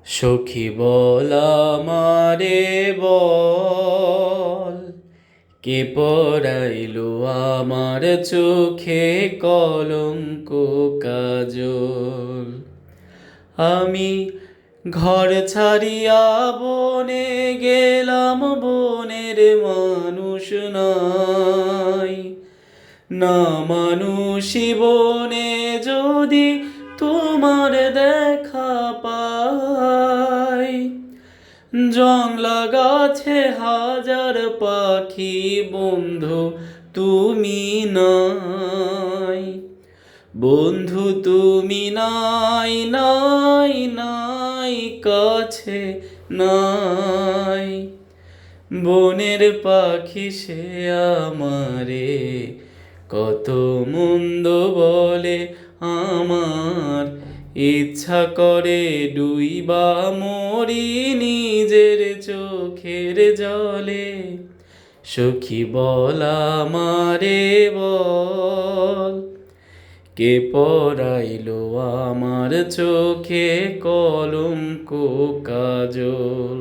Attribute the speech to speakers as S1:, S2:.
S1: সখী বল আমারে বল, কে পরাইলো আমার চোখে কলঙ্ক কাজল। আমি ঘর ছাড়িয়া বনে গেলাম, বনের মানুষ নাই। না মানুষই বনে যদি তোমার দেখা পাই। জংলা গাছে হাজার পাখি, বন্ধু তুমি নাই। বন্ধু তুমি নাই, নাই নাই কাছে নাই। বনের পাখি সে আমারে কত মন্দ বলে, আমার ইচ্ছা করে ডুইবা মরি নিজের চোখের জলে। সখী বল আমারে বল, কে পরাইলো আমার চোখে কলঙ্ক কাজল।